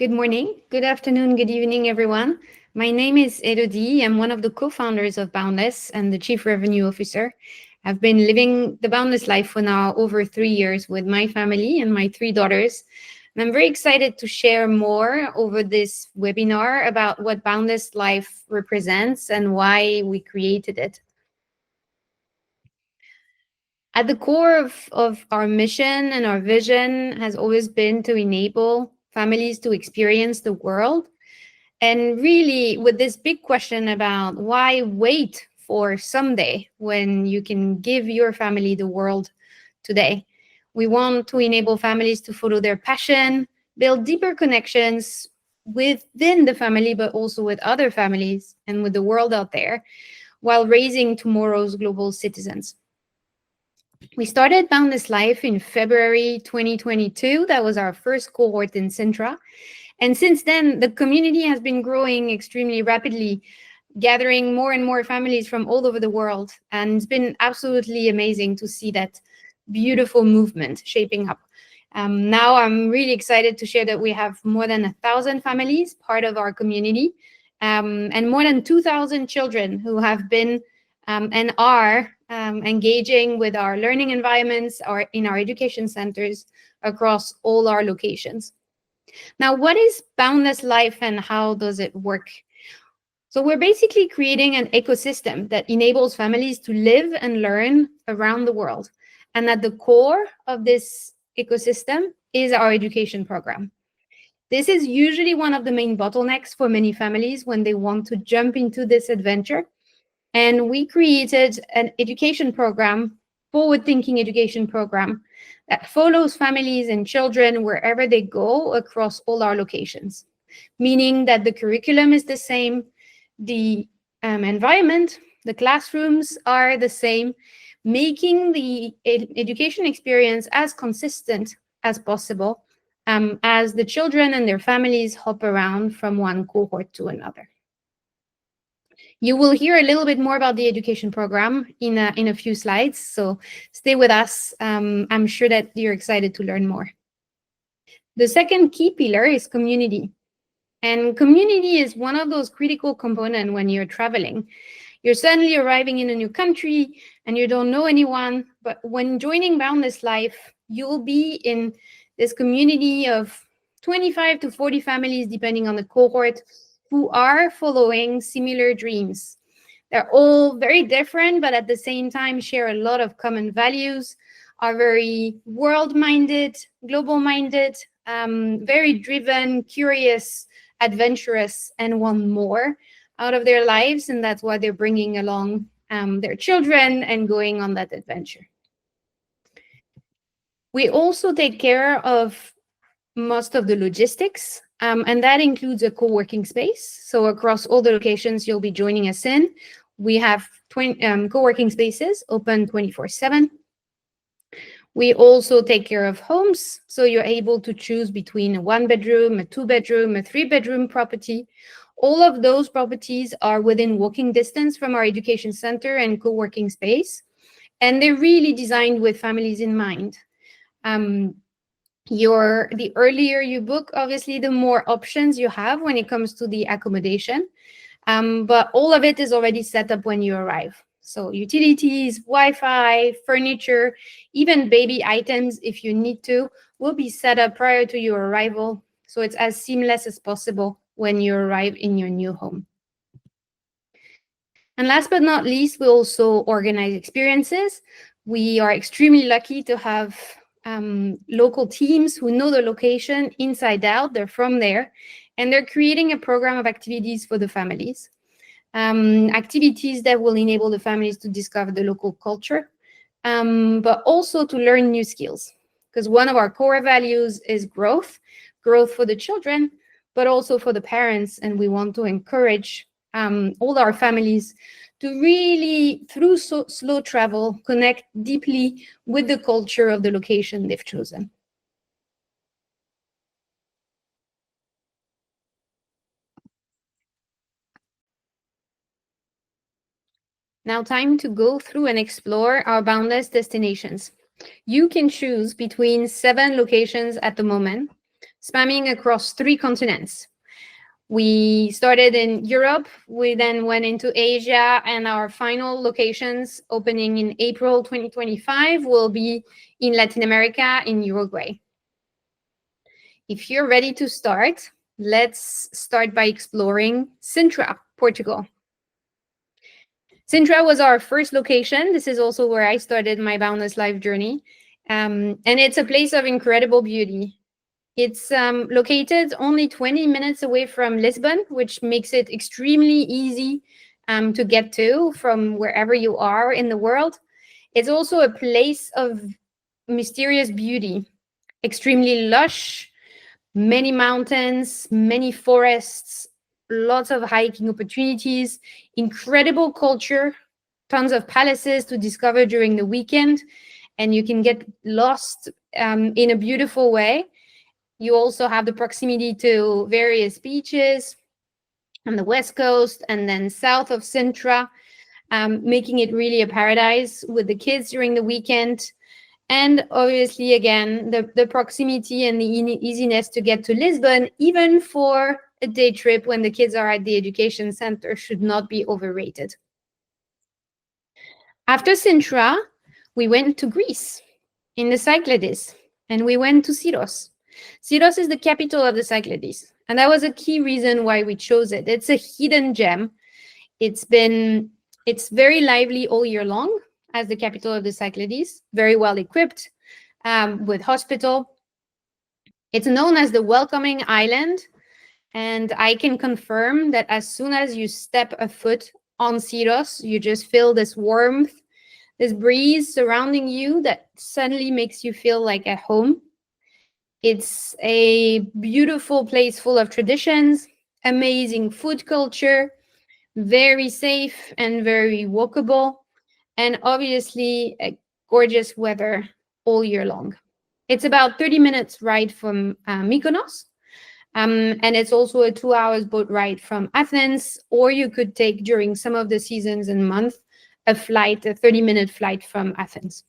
Good morning, good afternoon, good evening, everyone. My name is Elodie. I'm one of the co-founders of Boundless and the Chief Revenue Officer. I've been living the Boundless life for now over 3 years with my family and my 3 daughters. And I'm very excited to share more over this webinar about what Boundless life represents and why we created it. At the core of our mission and our vision has always been to enable families to experience the world. And really, with this big question about why wait for someday when you can give your family the world today, we want to enable families to follow their passion, build deeper connections within the family, but also with other families and with the world out there, while raising tomorrow's global citizens. We started Boundless Life in February 2022. That was our first cohort in Sintra. And since then, the community has been growing extremely rapidly, gathering more and more families from all over the world. And it's been absolutely amazing to see that beautiful movement shaping up. Now I'm really excited to share that we have more than 1,000 families part of our community, and more than 2,000 children who have been and are engaging with our learning environments or in our education centers across all our locations. Now, what is Boundless Life and how does it work? So we're basically creating an ecosystem that enables families to live and learn around the world. And at the core of this ecosystem is our education program. This is usually one of the main bottlenecks for many families when they want to jump into this adventure. And we created an education program, forward-thinking education program, that follows families and children wherever they go across all our locations, meaning that the curriculum is the same, the environment, the classrooms are the same, making the education experience as consistent as possible as the children and their families hop around from one cohort to another. You will hear a little bit more about the education program in a few slides, so stay with us. I'm sure that you're excited to learn more. The second key pillar is community. And community is one of those critical components when you're traveling. You're suddenly arriving in a new country and you don't know anyone, but when joining Boundless Life, you'll be in this community of 25 to 40 families, depending on the cohort, who are following similar dreams. They're all very different, but at the same time share a lot of common values, are very world-minded, global-minded, very driven, curious, adventurous, and want more out of their lives. And that's why they're bringing along their children and going on that adventure. We also take care of most of the logistics, and that includes a co-working space. So across all the locations you'll be joining us in, we have co-working spaces open 24/7. We also take care of homes, so you're able to choose between a 1-bedroom, a 2-bedroom, a 3-bedroom property. All of those properties are within walking distance from our education center and co-working space, and they're really designed with families in mind. The earlier you book, obviously, the more options you have when it comes to the accommodation. But all of it is already set up when you arrive. So utilities, Wi-Fi, furniture, even baby items, if you need to, will be set up prior to your arrival. So it's as seamless as possible when you arrive in your new home. And last but not least, we also organize experiences. We are extremely lucky to have local teams who know the location inside out. They're from there, and they're creating a program of activities for the families. Activities that will enable the families to discover the local culture, but also to learn new skills. Because one of our core values is growth for the children, but also for the parents. And we want to encourage all our families to really, through slow travel, connect deeply with the culture of the location they've chosen. Now, time to go through and explore our Boundless destinations. You can choose between 7 locations at the moment. spanning across 3 continents. We started in Europe, we then went into Asia, and our final locations opening in April 2025 will be in Latin America, in Uruguay. If you're ready to start, let's start by exploring Sintra, Portugal. Sintra was our first location. This is also where I started my Boundless Life journey. And it's a place of incredible beauty. It's located only 20 minutes away from Lisbon, which makes it extremely easy to get to from wherever you are in the world. It's also a place of mysterious beauty, extremely lush, many mountains, many forests, lots of hiking opportunities, incredible culture, tons of palaces to discover during the weekend, and you can get lost in a beautiful way. You also have the proximity to various beaches on the west coast and then south of Sintra, making it really a paradise with the kids during the weekend. And obviously, again, the proximity and the easiness to get to Lisbon, even for a day trip when the kids are at the education center, should not be overrated. After Sintra, we went to Greece in the Cyclades, and we went to Syros. Syros is the capital of the Cyclades, and that was a key reason why we chose it. It's a hidden gem. It's very lively all year long as the capital of the Cyclades, very well equipped with hospital. It's known as the welcoming island, and I can confirm that as soon as you step a foot on Syros, you just feel this warmth, this breeze surrounding you that suddenly makes you feel like at home. It's a beautiful place full of traditions, amazing food culture, very safe and very walkable, and obviously a gorgeous weather all year long. It's about 30 minutes ride from Mykonos, and it's also a 2 hours boat ride from Athens, or you could take during some of the seasons and months a 30-minute flight from Athens.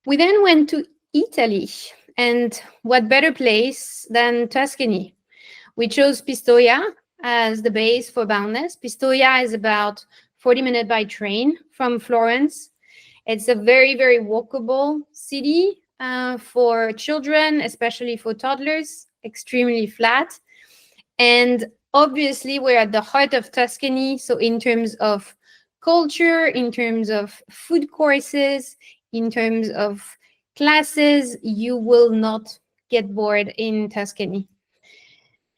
We then went to Italy, and what better place than Tuscany? We chose Pistoia as the base for Boundless. Pistoia is about 40 minutes by train from Florence. It's a very, very walkable city for children, especially for toddlers, extremely flat. And obviously, we're at the heart of Tuscany. So in terms of culture, in terms of food courses, in terms of classes, you will not get bored in Tuscany.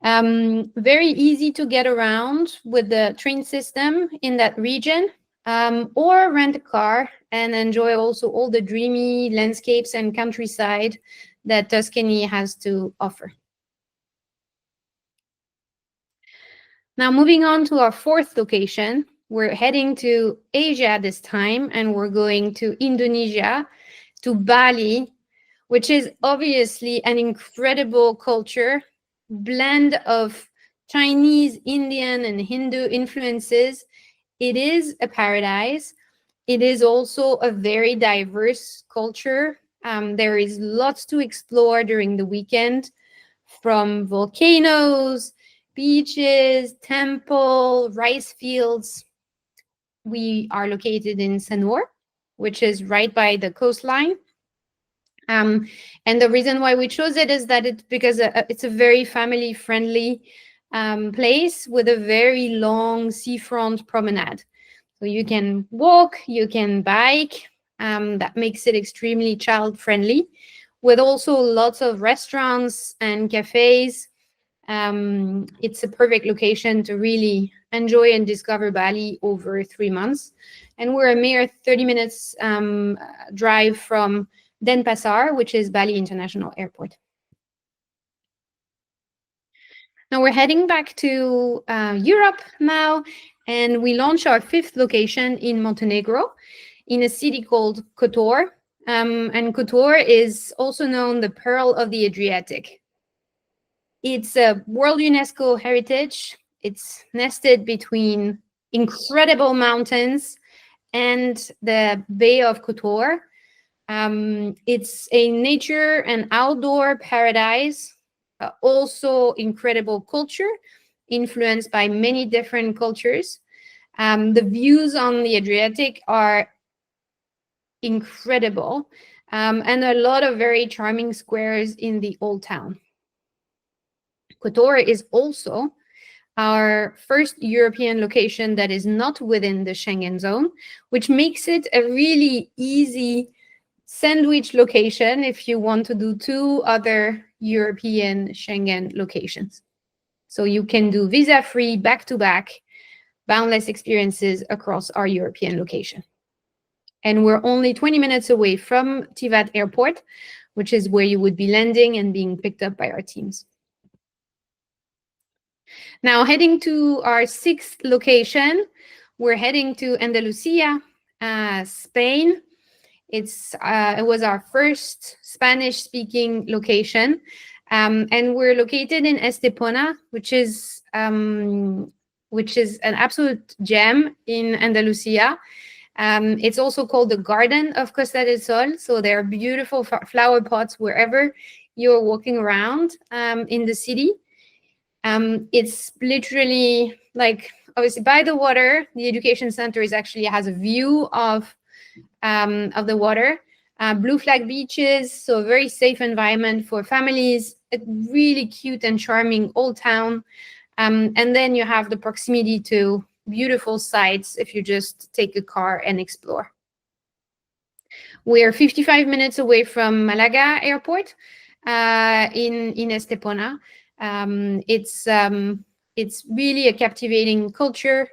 Very easy to get around with the train system in that region, or rent a car and enjoy also all the dreamy landscapes and countryside that Tuscany has to offer. Now, moving on to our fourth location, we're heading to Asia this time, and we're going to Indonesia, to Bali, which is obviously an incredible culture, blend of Chinese, Indian, and Hindu influences. It is a paradise. It is also a very diverse culture. There is lots to explore during the weekend, from volcanoes, beaches, temple, rice fields. We are located in Sanur, which is right by the coastline. And the reason why we chose it is that it's a very family-friendly place with a very long seafront promenade. So you can walk, you can bike. That makes it extremely child-friendly, with also lots of restaurants and cafes. It's a perfect location to really enjoy and discover Bali over 3 months. And we're a mere 30 minutes drive from Denpasar, which is Bali International Airport. Now we're heading back to Europe now, and we launch our fifth location in Montenegro, in a city called Kotor. And Kotor is also known the Pearl of the Adriatic. It's a World UNESCO heritage. It's nested between incredible mountains and the Bay of Kotor. It's a nature and outdoor paradise, also incredible culture, influenced by many different cultures. The views on the Adriatic are incredible, and a lot of very charming squares in the old town. Kotor is also our first European location that is not within the Schengen zone, which makes it a really easy sandwich location if you want to do 2 other European Schengen locations. So you can do visa-free, back-to-back, boundless experiences across our European location. And we're only 20 minutes away from Tivat Airport, which is where you would be landing and being picked up by our teams. Now, heading to our 6th location, we're heading to Andalusia, Spain. It was our first Spanish-speaking location, and we're located in Estepona, which is an absolute gem in Andalusia. It's also called the Garden of Costa del Sol, so there are beautiful flower pots wherever you're walking around in the city. It's literally like, obviously by the water. The education center has a view of the water. Blue flag beaches, so a very safe environment for families. A really cute and charming old town. And then you have the proximity to beautiful sites if you just take a car and explore. We're 55 minutes away from Malaga Airport in Estepona. It's really a captivating culture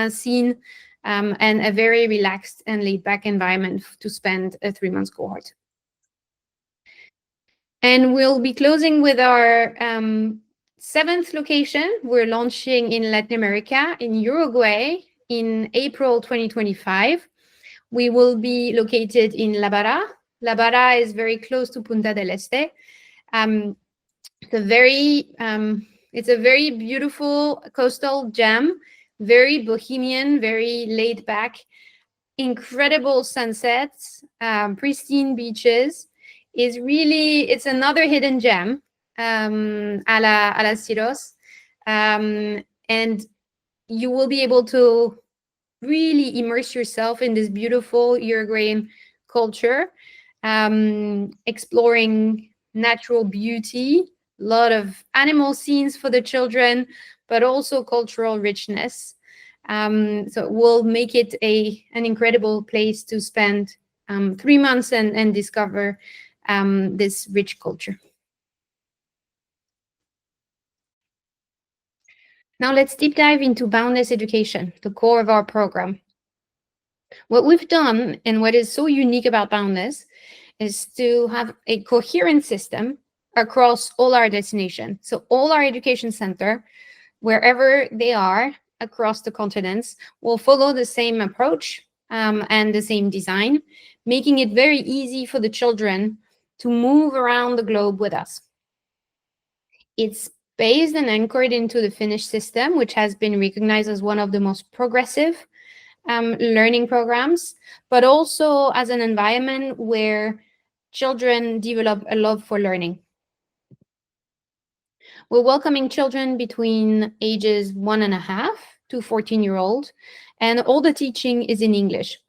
scene, and a very relaxed and laid-back environment to spend a 3-month cohort. And we'll be closing with our 7th location. We're launching in Latin America, in Uruguay, in April 2025. We will be located in La Barra. La Barra is very close to Punta del Este. It's a very beautiful coastal gem, very bohemian, very laid back, incredible sunsets, pristine beaches. It's another hidden gem, a la Syros. And you will be able to really immerse yourself in this beautiful Uruguayan culture, exploring natural beauty, a lot of animal scenes for the children, but also cultural richness. So it will make it an incredible place to spend 3 months and discover this rich culture. Now let's deep dive into Boundless Education, the core of our program. What we've done and what is so unique about Boundless is to have a coherent system across all our destinations. So all our education center, wherever they are across the continents, will follow the same approach and the same design, making it very easy for the children to move around the globe with us. It's based and anchored into the Finnish system, which has been recognized as one of the most progressive learning programs, but also as an environment where children develop a love for learning. We're welcoming children between ages 1.5 to 14-year-old, and all the teaching is in English.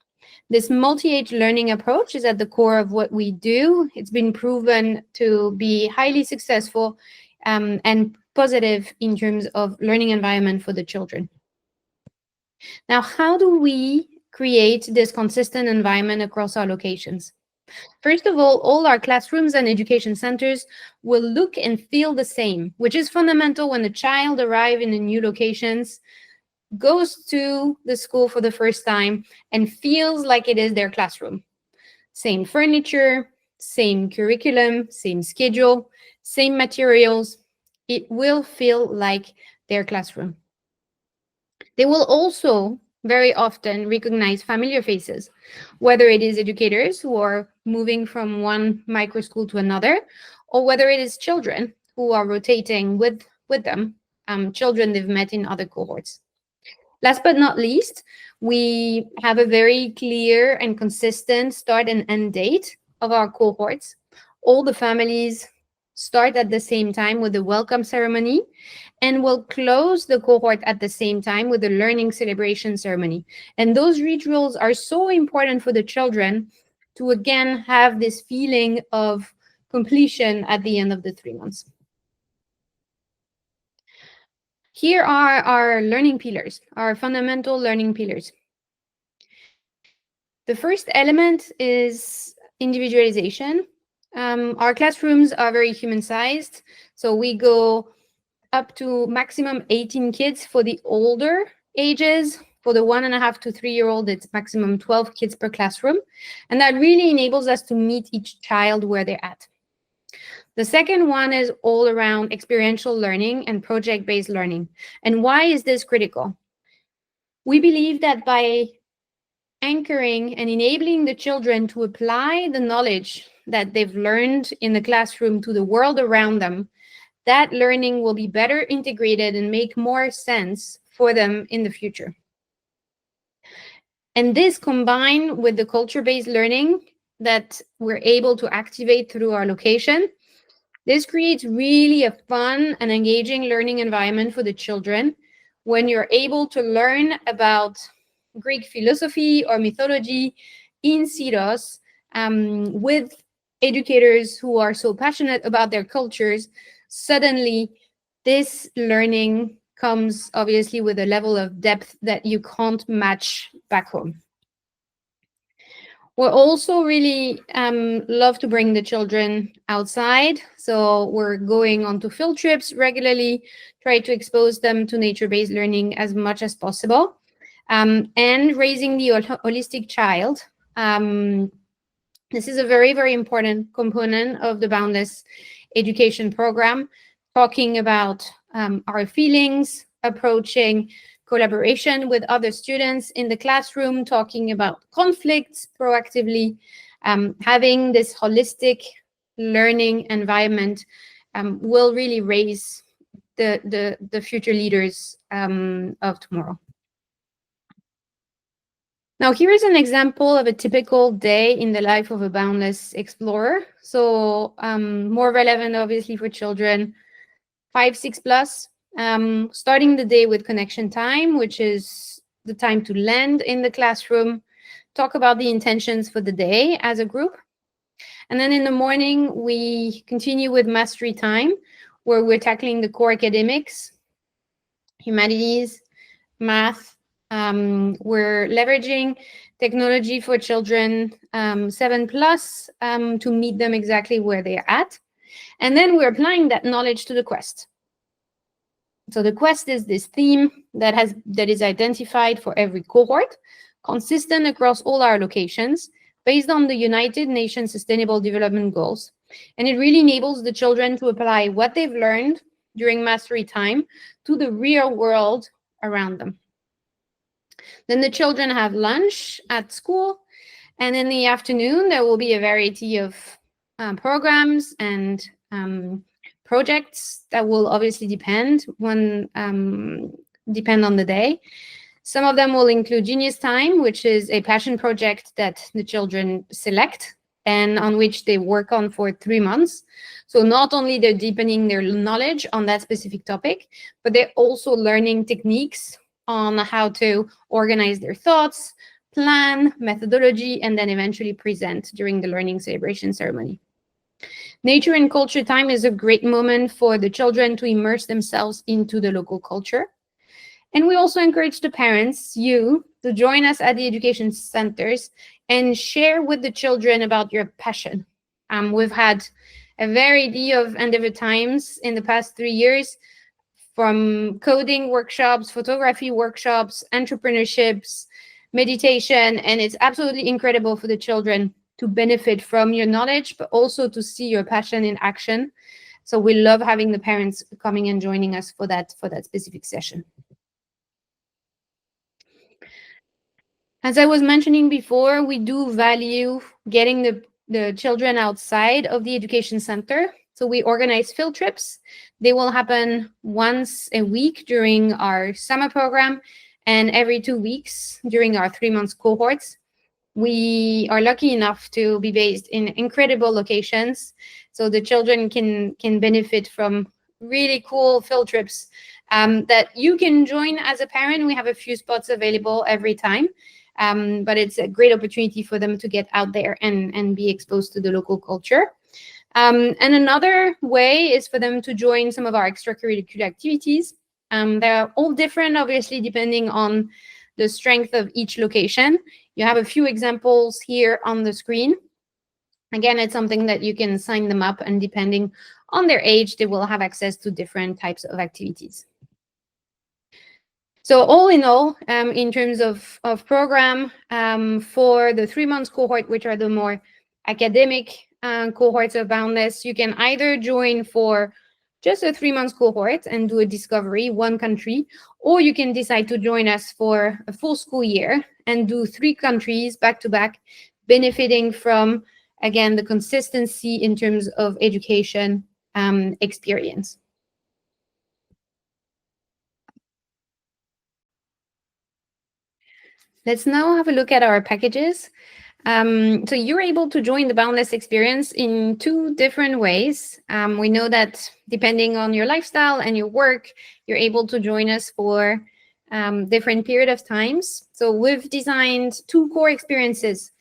This multi-age learning approach is at the core of what we do. It's been proven to be highly successful and positive in terms of learning environment for the children. Now, how do we create this consistent environment across our locations? First of all our classrooms and education centers will look and feel the same, which is fundamental when the child arrives in the new locations, goes to the school for the first time, and feels like it is their classroom. Same furniture, same curriculum, same schedule, same materials. It will feel like their classroom. They will also very often recognize familiar faces, whether it is educators who are moving from one micro school to another, or whether it is children who are rotating with them, children they've met in other cohorts. Last but not least, we have a very clear and consistent start and end date of our cohorts, all the families start at the same time with the welcome ceremony, and will close the cohort at the same time with the learning celebration ceremony. And those rituals are so important for the children to again have this feeling of completion at the end of the 3 months. Here are our learning pillars, our fundamental learning pillars. The first element is individualization. Our classrooms are very human-sized, so we go up to maximum 18 kids for the older ages. For the 1.5 to 3-year-old, it's maximum 12 kids per classroom. And that really enables us to meet each child where they're at. The second one is all around experiential learning and project-based learning. And why is this critical? We believe that by anchoring and enabling the children to apply the knowledge that they've learned in the classroom to the world around them, that learning will be better integrated and make more sense for them in the future. And this, combined with the culture-based learning that we're able to activate through our location, this creates really a fun and engaging learning environment for the children when you're able to learn about Greek philosophy or mythology in Syros with educators who are so passionate about their cultures. Suddenly, this learning comes obviously with a level of depth that you can't match back home. We also really love to bring the children outside. So we're going on to field trips regularly, try to expose them to nature-based learning as much as possible. And raising the holistic child. This is a very, very important component of the Boundless education program, talking about our feelings, approaching collaboration with other students in the classroom, talking about conflicts proactively, having this holistic learning environment will really raise the future leaders of tomorrow. Now, here is an example of a typical day in the life of a Boundless explorer. So more relevant, obviously, for children 5, 6 plus. Starting the day with connection time, which is the time to land in the classroom, talk about the intentions for the day as a group. And then in the morning, we continue with mastery time, where we're tackling the core academics, humanities, math. We're leveraging technology for children 7 plus to meet them exactly where they're at. And then we're applying that knowledge to the quest. So the quest is this theme that is identified for every cohort, consistent across all our locations, based on the United Nations Sustainable Development Goals. And it really enables the children to apply what they've learned during mastery time to the real world around them. Then the children have lunch at school, and in the afternoon, there will be a variety of programs and projects that will obviously depend on the day. Some of them will include Genius Time, which is a passion project that the children select and on which they work on for 3 months. So not only they're deepening their knowledge on that specific topic, but they're also learning techniques on how to organize their thoughts, plan, methodology, and then eventually present during the learning celebration ceremony. Nature and culture time is a great moment for the children to immerse themselves into the local culture. And we also encourage the parents, you, to join us at the education centers and share with the children about your passion. We've had a variety of endeavor times in the past 3 years, from coding workshops, photography workshops, entrepreneurships, meditation, and it's absolutely incredible for the children to benefit from your knowledge, but also to see your passion in action. So we love having the parents coming and joining us for that specific session. As I was mentioning before, we do value getting the children outside of the education center. So we organize field trips. They will happen once a week during our summer program and every 2 weeks during our 3 months cohorts. we are lucky enough to be based in incredible locations, so the children can benefit from really cool field trips that you can join as a parent. We have a few spots available every time, but it's a great opportunity for them to get out there and be exposed to the local culture. And another way is for them to join some of our extracurricular activities. They're all different, obviously, depending on the strength of each location. You have a few examples here on the screen. Again, it's something that you can sign them up, and depending on their age, they will have access to different types of activities. So all in all, in terms of program, for the 3 months cohort, which are the more academic cohorts of Boundless, you can either join for just a 3 months cohort and do a discovery, one country, or you can decide to join us for a full school year and do 3 countries back to back, benefiting from, again, the consistency in terms of education experience. Let's now have a look at our packages. So you're able to join the Boundless experience in 2 different ways. We know that depending on your lifestyle and your work, you're able to join us for different period of times. So we've designed 2 core experiences.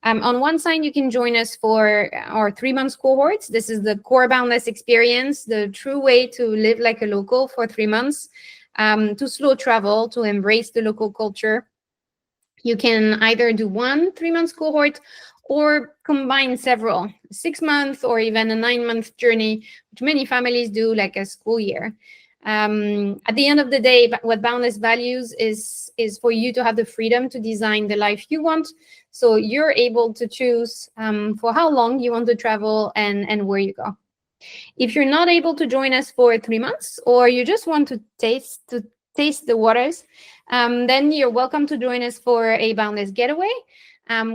On one side, you can join us for our 3 months cohorts. This is the core Boundless experience, the true way to live like a local for 3 months, to slow travel, to embrace the local culture. You can either do one 3 months cohort or combine several, 6 months or even a 9-month journey, which many families do, like a school year. At the end of the day, what Boundless values is for you to have the freedom to design the life you want. So you're able to choose for how long you want to travel and where you go. If you're not able to join us for 3 months, or you just want to taste the waters, then you're welcome to join us for a Boundless getaway.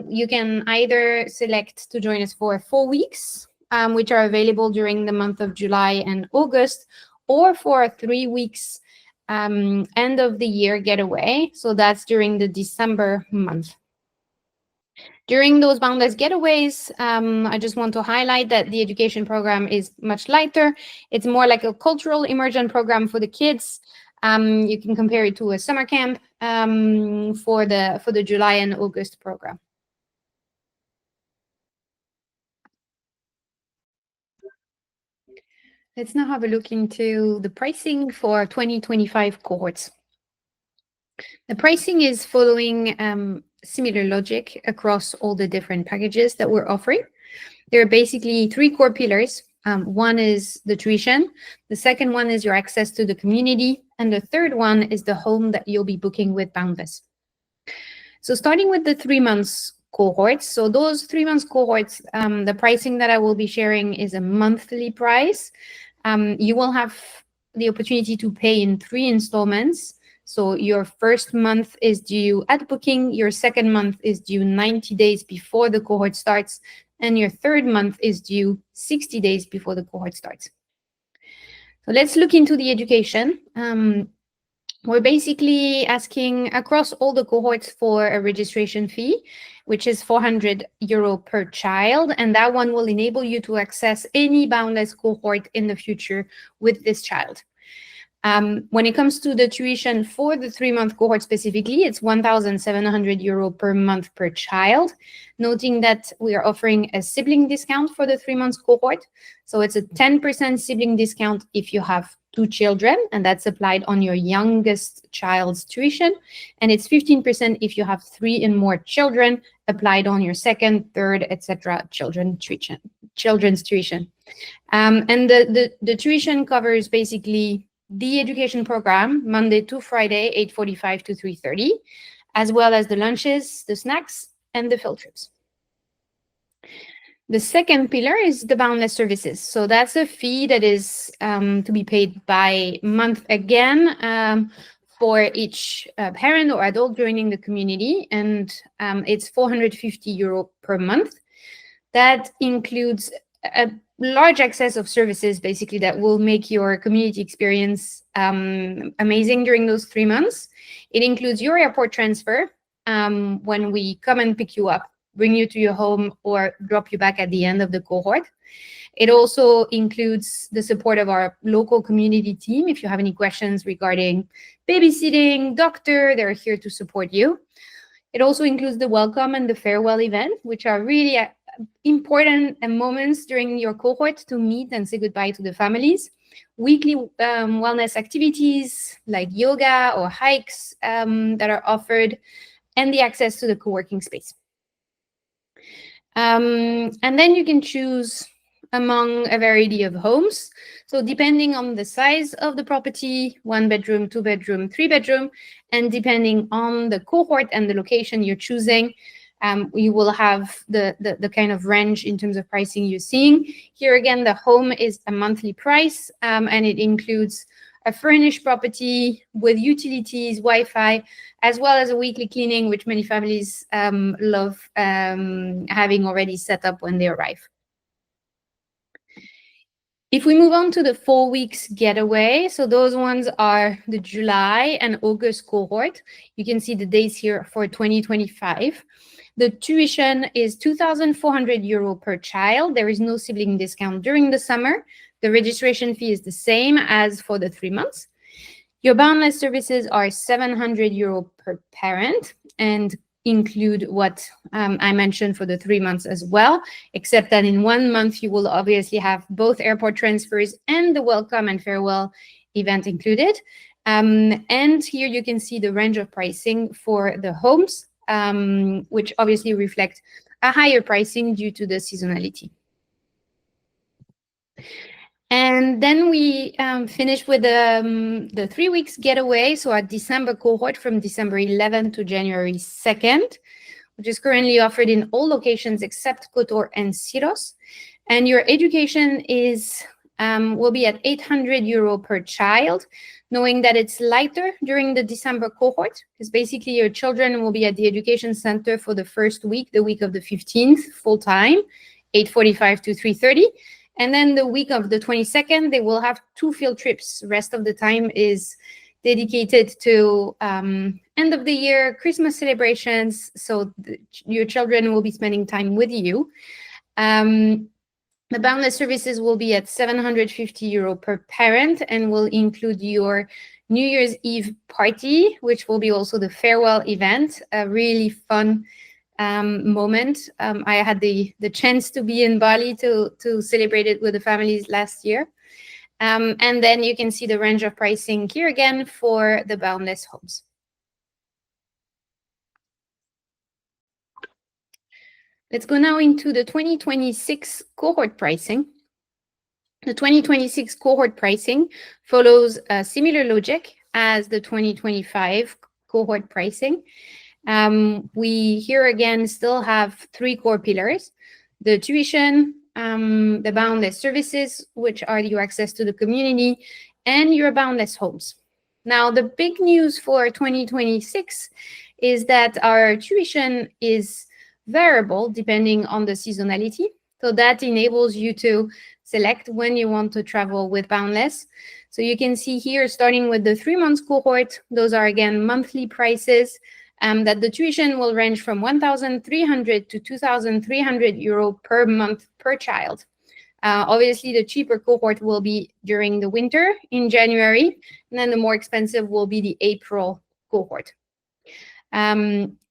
You can either select to join us for 4 weeks, which are available during the month of July and August, or for 3 weeks end of the year getaway. So that's during the December month. During those Boundless getaways, I just want to highlight that the education program is much lighter. It's more like a cultural immersion program for the kids. You can compare it to a summer camp for the July and August program. Let's now have a look into the pricing for 2025 cohorts. The pricing is following similar logic across all the different packages that we're offering. There are basically 3 core pillars. One is the tuition, the second one is your access to the community, and the third one is the home that you'll be booking with Boundless. So starting with the 3 months cohorts. So those 3 months cohorts, the pricing that I will be sharing is a monthly price. You will have the opportunity to pay in 3 installments. So your first month is due at booking, your second month is due 90 days before the cohort starts, and your third month is due 60 days before the cohort starts. So let's look into the education. We're basically asking across all the cohorts for a registration fee, which is €400 per child, and that one will enable you to access any Boundless cohort in the future with this child. When it comes to the tuition for the 3-month cohort specifically, it's €1,700 per month per child, noting that we are offering a sibling discount for the 3 months cohort. So it's a 10% sibling discount if you have 2 children, and that's applied on your youngest child's tuition. And it's 15% if you have 3 and more children, applied on your second, third, etc. children's tuition. And the tuition covers basically the education program, Monday to Friday, 8:45 to 3:30, as well as the lunches, the snacks, and the field trips. The second pillar is the Boundless services. So that's a fee that is to be paid by month again for each parent or adult joining the community, and it's €450 per month. That includes a large access of services, basically, that will make your community experience amazing during those 3 months. It includes your airport transfer, when we come and pick you up, bring you to your home, or drop you back at the end of the cohort. It also includes the support of our local community team. If you have any questions regarding babysitting, doctor, they're here to support you. It also includes the welcome and the farewell event, which are really important moments during your cohort to meet and say goodbye to the families. Weekly wellness activities like yoga or hikes that are offered, and the access to the co-working space. And then you can choose among a variety of homes. So depending on the size of the property, 1 bedroom, 2 bedroom, 3 bedroom, and depending on the cohort and the location you're choosing, you will have the kind of range in terms of pricing you're seeing. Here again, the home is a monthly price, and it includes a furnished property with utilities, Wi-Fi, as well as a weekly cleaning, which many families love having already set up when they arrive. If we move on to the 4 weeks getaway, so those ones are the July and August cohort. You can see the dates here for 2025. The tuition is €2,400 per child. There is no sibling discount during the summer. The registration fee is the same as for the 3 months. Your Boundless services are €700 per parent and include what I mentioned for the 3 months as well, except that in 1 month you will obviously have both airport transfers and the welcome and farewell event included. And here you can see the range of pricing for the homes, which obviously reflect a higher pricing due to the seasonality. And then we finish with the 3 weeks getaway, so our December cohort from December 11th to January 2nd, which is currently offered in all locations except Kotor and Syros. And your education will be at €800 per child, knowing that it's lighter during the December cohort, because basically your children will be at the education center for the first week, the week of the 15th, full time, 8:45 to 3:30. And then the week of the 22nd, they will have 2 field trips. The rest of the time is dedicated to end of the year, Christmas celebrations. So your children will be spending time with you. The Boundless services will be at €750 per parent and will include your New Year's Eve party, which will be also the farewell event, a really fun moment. I had the chance to be in Bali to celebrate it with the families last year. And then you can see the range of pricing here again for the Boundless homes. Let's go now into the 2026 cohort pricing. The 2026 cohort pricing follows a similar logic as the 2025 cohort pricing. We here again still have 3 core pillars: the tuition, the Boundless services, which are your access to the community, and your Boundless homes. Now, the big news for 2026 is that our tuition is variable depending on the seasonality. So that enables you to select when you want to travel with Boundless. So you can see here, starting with the 3 months cohort, those are again monthly prices. That the tuition will range from €1,300 to €2,300 per month per child. Obviously, the cheaper cohort will be during the winter in January, and then the more expensive will be the April cohort.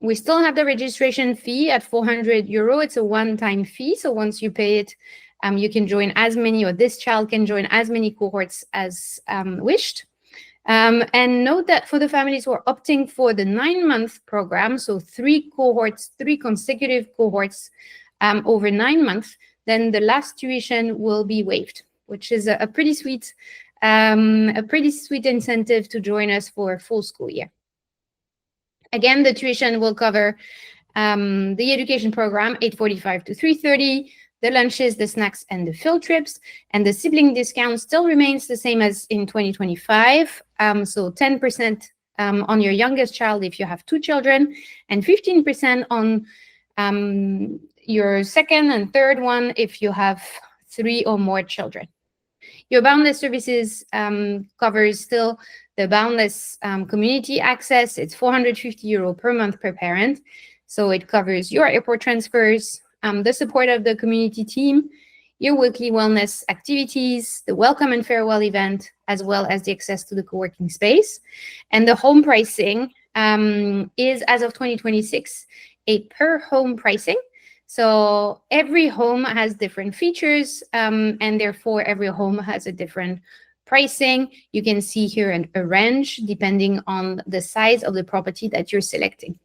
We still have the registration fee at €400. It's a one-time fee, so once you pay it, you can join as many, or this child can join as many cohorts as wished. And note that for the families who are opting for the 9-month program, so 3 cohorts, 3 consecutive cohorts over 9 months, then the last tuition will be waived, which is a pretty sweet incentive to join us for a full school year. Again, the tuition will cover the education program, 8:45 to 3:30, the lunches, the snacks, and the field trips. And the sibling discount still remains the same as in 2025. So 10% on your youngest child if you have 2 children, and 15% on your second and third one if you have 3 or more children. Your Boundless services covers still the Boundless community access. It's €450 per month per parent. So it covers your airport transfers, the support of the community team, your weekly wellness activities, the welcome and farewell event, as well as the access to the co-working space. And the home pricing is, as of 2026, a per home pricing. So every home has different features, and therefore every home has a different pricing. You can see here a range depending on the size of the property that you're selecting.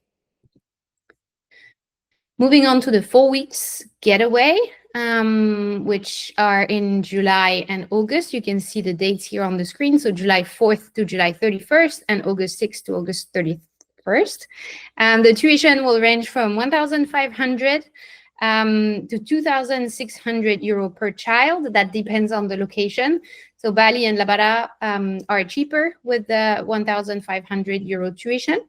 Moving on to the 4 weeks getaway, which are in July and August. You can see the dates here on the screen. So July 4th to July 31st and August 6th to August 31st. The tuition will range from 1,500 to 2,600 euro per child. That depends on the location. So Bali and Labara are cheaper with the 1,500 euro tuition.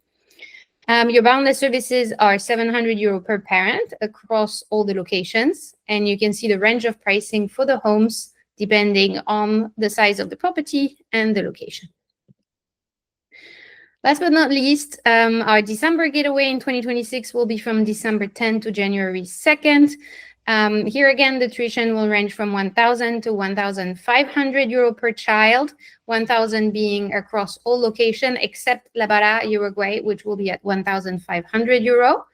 Your Boundless services are 700 euro per parent across all the locations. And you can see the range of pricing for the homes depending on the size of the property and the location. Last but not least, our December getaway in 2026 will be from December 10 to January 2nd. Here again, the tuition will range from 1,000 to 1,500 euro per child, 1,000 being across all locations except Labara, Uruguay, which will be at 1,500 euro.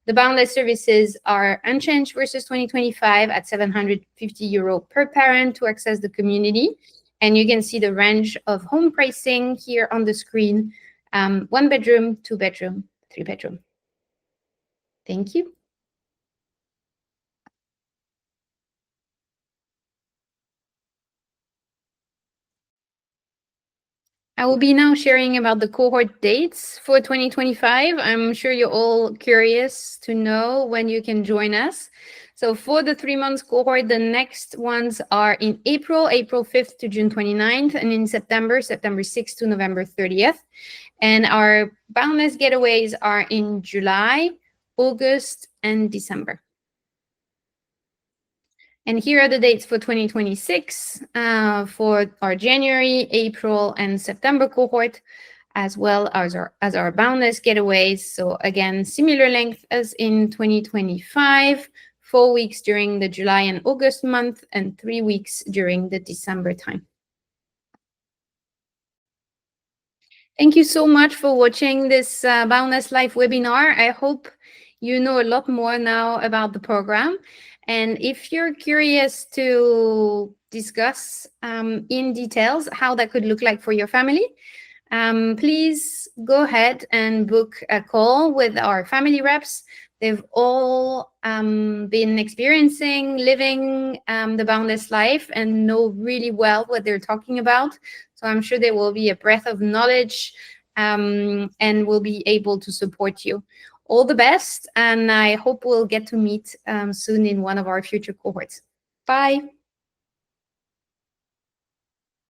The Boundless services are unchanged versus 2025 at 750 euro per parent to access the community. And you can see the range of home pricing here on the screen. 1 bedroom, 2 bedroom, 3 bedroom. Thank you. I will be now sharing about the cohort dates for 2025. I'm sure you're all curious to know when you can join us. So for the 3 months cohort, the next ones are in April 5th to June 29th, and in September 6th to November 30th. And our Boundless getaways are in July, August, and December. And here are the dates for 2026 for our January, April, and September cohort, as well as our Boundless getaways. So again, similar length as in 2025, 4 weeks during the July and August month, and 3 weeks during the December time. Thank you so much for watching this Boundless Life webinar. I hope you know a lot more now about the program. And if you're curious to discuss in details how that could look like for your family, please go ahead and book a call with our family reps. They've all been experiencing, living the Boundless Life and know really well what they're talking about. So I'm sure there will be a breadth of knowledge and will be able to support you. All the best, and I hope we'll get to meet soon in one of our future cohorts. Bye.